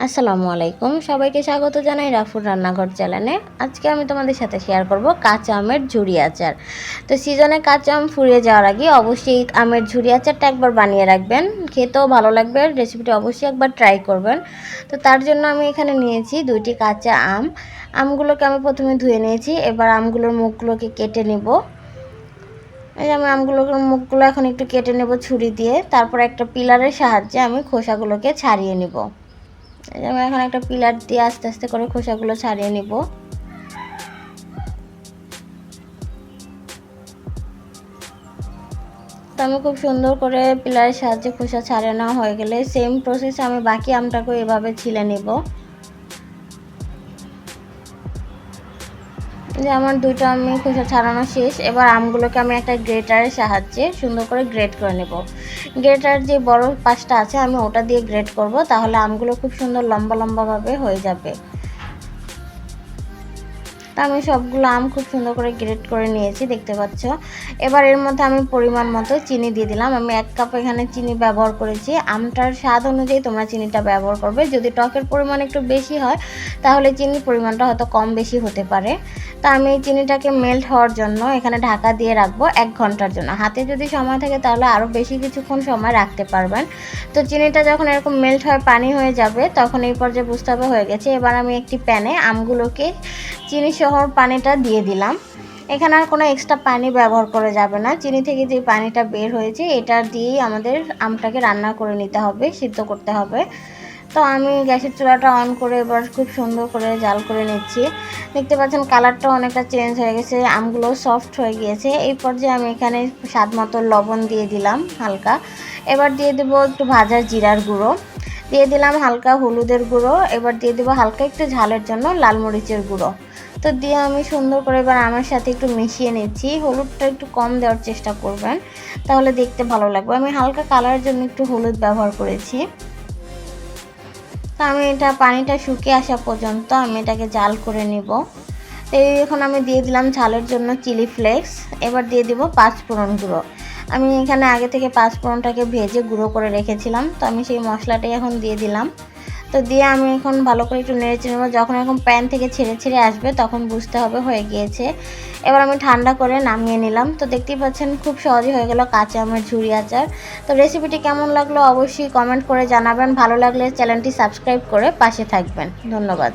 আসসালামু আলাইকুম, সবাইকে স্বাগত জানাই রাফুর রান্নাঘর চ্যানেলে। আজকে আমি তোমাদের সাথে শেয়ার করব কাঁচা আমের ঝুরি আচার। তো সিজনে কাঁচা আম ফুরিয়ে যাওয়ার আগে অবশ্যই আমের ঝুরি আচারটা একবার বানিয়ে রাখবেন, খেতেও ভালো লাগবে। রেসিপিটা অবশ্যই একবার ট্রাই করবেন। তো তার জন্য আমি এখানে নিয়েছি 2টি কাঁচা আম। আমগুলোকে আমি প্রথমে ধুয়ে নিয়েছি, এবার আমগুলোর মুখগুলোকে কেটে নেব। এই যে আমি আমগুলোর মুখগুলো এখন একটু কেটে নেব ছুরি দিয়ে, তারপর একটা পিলারের সাহায্যে আমি খোসাগুলোকে ছাড়িয়ে নেব। আমি এখন একটা পিলার দিয়ে আস্তে আস্তে করে খোসাগুলো ছাড়িয়ে নিব। তো আমি খুব সুন্দর করে পিলারের সাহায্যে খোসা ছাড়িয়ে নেওয়া হয়ে গেলে সেম প্রসেসে আমি বাকি আমটাকেও এভাবে ছিলে নিব। যে আমার দুটো আমি খোসা ছাড়ানো শেষ। এবার আমগুলোকে আমি একটা গ্রেটারের সাহায্যে সুন্দর করে গ্রেট করে নেব। গ্রেটার যে বড় পাশটা আছে আমি ওটা দিয়ে গ্রেট করব, তাহলে আমগুলো খুব সুন্দর লম্বা লম্বাভাবে হয়ে যাবে। আমি সবগুলো আম খুব সুন্দর করে গ্রেট করে নিয়েছি, দেখতে পাচ্ছ। এবার এর মধ্যে আমি পরিমাণ মতো চিনি দিয়ে দিলাম। আমি 1 কাপ এখানে চিনি ব্যবহার করেছি। আমটার স্বাদ অনুযায়ী তোমরা চিনিটা ব্যবহার করবে। যদি টকের পরিমাণ একটু বেশি হয় তাহলে চিনির পরিমাণটা হয়তো কম বেশি হতে পারে। তা আমি এই চিনিটাকে মেল্ট হওয়ার জন্য এখানে ঢাকা দিয়ে রাখবো 1 ঘন্টার জন্য। হাতে যদি সময় থাকে তাহলে আরও বেশি কিছুক্ষণ সময় রাখতে পারবেন। তো চিনিটা যখন এরকম মেল্ট হয়ে পানি হয়ে যাবে তখন এই পর্যায়ে বুঝতে হবে হয়ে গেছে। এবার আমি একটি প্যানে আমগুলোকে চিনি সহ পানিটা দিয়ে দিলাম। এখানে আর কোনো এক্সট্রা পানি ব্যবহার করা যাবে না। চিনি থেকে যে পানিটা বের হয়েছে এটা দিয়েই আমাদের আমটাকে রান্না করে নিতে হবে, সিদ্ধ করতে হবে। তো আমি গ্যাসের চুলাটা অন করে এবার খুব সুন্দর করে জাল করে নিচ্ছি। দেখতে পাচ্ছেন কালারটাও অনেকটা চেঞ্জ হয়ে গেছে, আমগুলো সফট হয়ে গিয়েছে। এই পর্যায়ে আমি এখানে স্বাদ মতো লবণ দিয়ে দিলাম হালকা। এবার দিয়ে দেবো একটু ভাজা জিরার গুঁড়ো, দিয়ে দিলাম হালকা হলুদের গুঁড়ো। এবার দিয়ে দেবো হালকা একটু ঝালের জন্য লাল মরিচের গুঁড়ো। তো দিয়ে আমি সুন্দর করে এবার আমার সাথে একটু মিশিয়ে নিচ্ছি। হলুদটা একটু কম দেওয়ার চেষ্টা করবেন, তাহলে দেখতে ভালো লাগবে। আমি হালকা কালারের জন্য একটু হলুদ ব্যবহার করেছি। তো আমি এটা পানিটা শুকিয়ে আসা পর্যন্ত আমি এটাকে জাল করে নিব। এখন আমি দিয়ে দিলাম ঝালের জন্য চিলি ফ্লেক্স। এবার দিয়ে দিব 5 ফোড়ন গুঁড়ো। আমি এখানে আগে থেকে 5 ফোড়নটাকে ভেজে গুঁড়ো করে রেখেছিলাম, তো আমি সেই মশলাটাই এখন দিয়ে দিলাম। তো দিয়ে আমি এখন ভালো করে একটু নেড়ে চেড়ে নেব। যখন এরকম প্যান থেকে ছেড়ে ছেড়ে আসবে তখন বুঝতে হবে হয়ে গিয়েছে। এবার আমি ঠান্ডা করে নামিয়ে নিলাম। তো দেখতেই পাচ্ছেন খুব সহজে হয়ে গেল কাঁচা আমের ঝুরি আচার। তো রেসিপিটি কেমন লাগলো অবশ্যই কমেন্ট করে জানাবেন। ভালো লাগলে চ্যানেলটি সাবস্ক্রাইব করে পাশে থাকবেন। ধন্যবাদ।